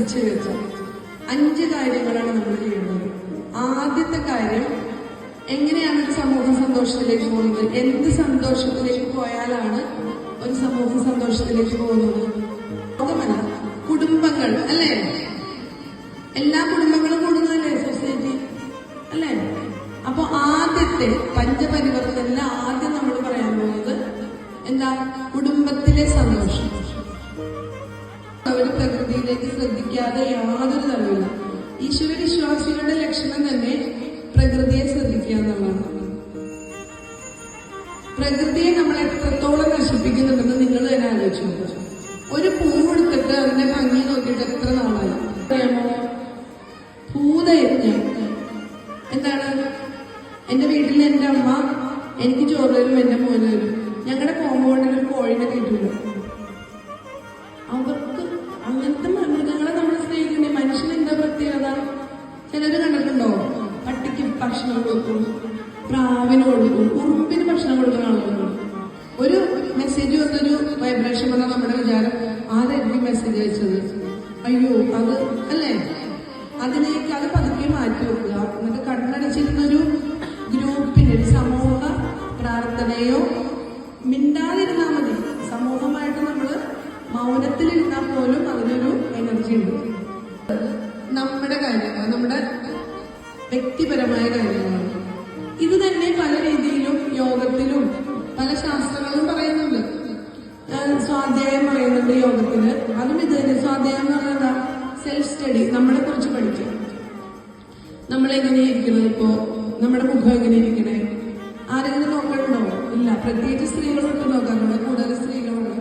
ശ്രദ്ധിച്ചു വെച്ചാൽ 5 കാര്യങ്ങളാണ് നമ്മൾ ചെയ്യുന്നത്. 5 കാര്യങ്ങളാണ് നമ്മൾ ചെയ്യുന്നത്. ആദ്യത്തെ കാര്യം, എങ്ങനെയാണ് ഒരു സമൂഹം സന്തോഷത്തിലേക്ക് പോകുന്നത്? എന്ത് സന്തോഷത്തിലേക്ക് പോയാലാണ് ഒരു സമൂഹം സന്തോഷത്തിലേക്ക് പോകുന്നത്? ലോകമല്ല, കുടുംബങ്ങൾ അല്ലേ? എല്ലാ കുടുംബങ്ങളും കൂടുന്നതല്ലേ സൊസൈറ്റി അല്ലേ? അപ്പൊ ആദ്യത്തെ പഞ്ചപരിവർത്തനിൽ ആദ്യം നമ്മൾ പറയാൻ പോകുന്നത് എന്താ? കുടുംബത്തിലെ സന്തോഷം. അവർ പ്രകൃതിയിലേക്ക് ശ്രദ്ധിക്കാതെ യാതൊരു തരവില്ല. ഈശ്വര വിശ്വാസികളുടെ ലക്ഷണം തന്നെ പ്രകൃതിയെ ശ്രദ്ധിക്കുക എന്നുള്ളതാണ്. പ്രകൃതിയെ നമ്മൾ എത്രത്തോളം നശിപ്പിക്കുന്നുണ്ടെന്ന് നിങ്ങൾ തന്നെ ആലോചിച്ചു. ഒരു പൂവെടുത്തിട്ട് അതിന്റെ ഭംഗി നോക്കിയിട്ട് എത്ര നാളായി അറിയാമോ? ഭൂതയജ്ഞം എന്താണ്? എന്റെ വീട്ടിൽ എന്റെ അമ്മ എനിക്ക് ചോറ് തരും, എന്റെ മോന് തരും. ഞങ്ങളുടെ കോമ്പൗണ്ടിൽ ഒരു കോഴിനെ കിട്ടില്ല. അവർക്ക് അങ്ങനത്തെ മൃഗങ്ങളെ നമ്മൾ സ്നേഹിക്കണ്ടേ? മനുഷ്യന് എന്താ പ്രത്യേകത? ചിലര് കണ്ടിട്ടുണ്ടോ? പട്ടിക്ക് ഭക്ഷണം കൊടുക്കും, പ്രാവിന് കൊടുക്കും, ഉറുമ്പിന് ഭക്ഷണം കൊടുക്കുന്ന ആളുകളുണ്ട്. ഒരു മെസ്സേജ് വന്നൊരു വൈബ്രേഷൻ വന്നാൽ നമ്മുടെ വിചാരം ആരായിരിക്കും മെസ്സേജ് അയച്ചത്? അയ്യോ അത് അല്ലേ? അതിലേക്ക് അത് പതുക്കെ മാറ്റി വെക്കുക. എന്നിട്ട് കണ്ണടച്ചിരുന്നൊരു ഗ്രൂപ്പിന്, ഒരു സമൂഹ പ്രാർത്ഥനയോ മിണ്ടാതിരുന്നാൽ മതി. സമൂഹമായിട്ട് നമ്മൾ മൗനത്തിലിരുന്നാൽ പോലും അതിനൊരു എനർജി ഉണ്ട്. നമ്മുടെ കാര്യങ്ങൾ, നമ്മുടെ വ്യക്തിപരമായ കാര്യങ്ങളാണ്. ഇത് തന്നെ പല രീതിയിലും യോഗത്തിലും പല ശാസ്ത്രങ്ങളും പറയുന്നുണ്ട്. സ്വാധ്യായം പറയുന്നുണ്ട് യോഗത്തിന്. അതും ഇത് തന്നെ. സ്വാധ്യായം എന്ന് പറഞ്ഞാൽ സെൽഫ് സ്റ്റഡി, നമ്മളെ കുറിച്ച് പഠിക്കുക. നമ്മളെങ്ങനെയിരിക്കണം, ഇപ്പോ നമ്മുടെ മുഖം എങ്ങനെ ഇരിക്കണേ? ആരെങ്കിലും നോക്കണുണ്ടോ? ഇല്ല. പ്രത്യേകിച്ച് സ്ത്രീകളൊട്ട് നോക്കാം. നമ്മുടെ കൂടുതൽ സ്ത്രീകളുണ്ട്.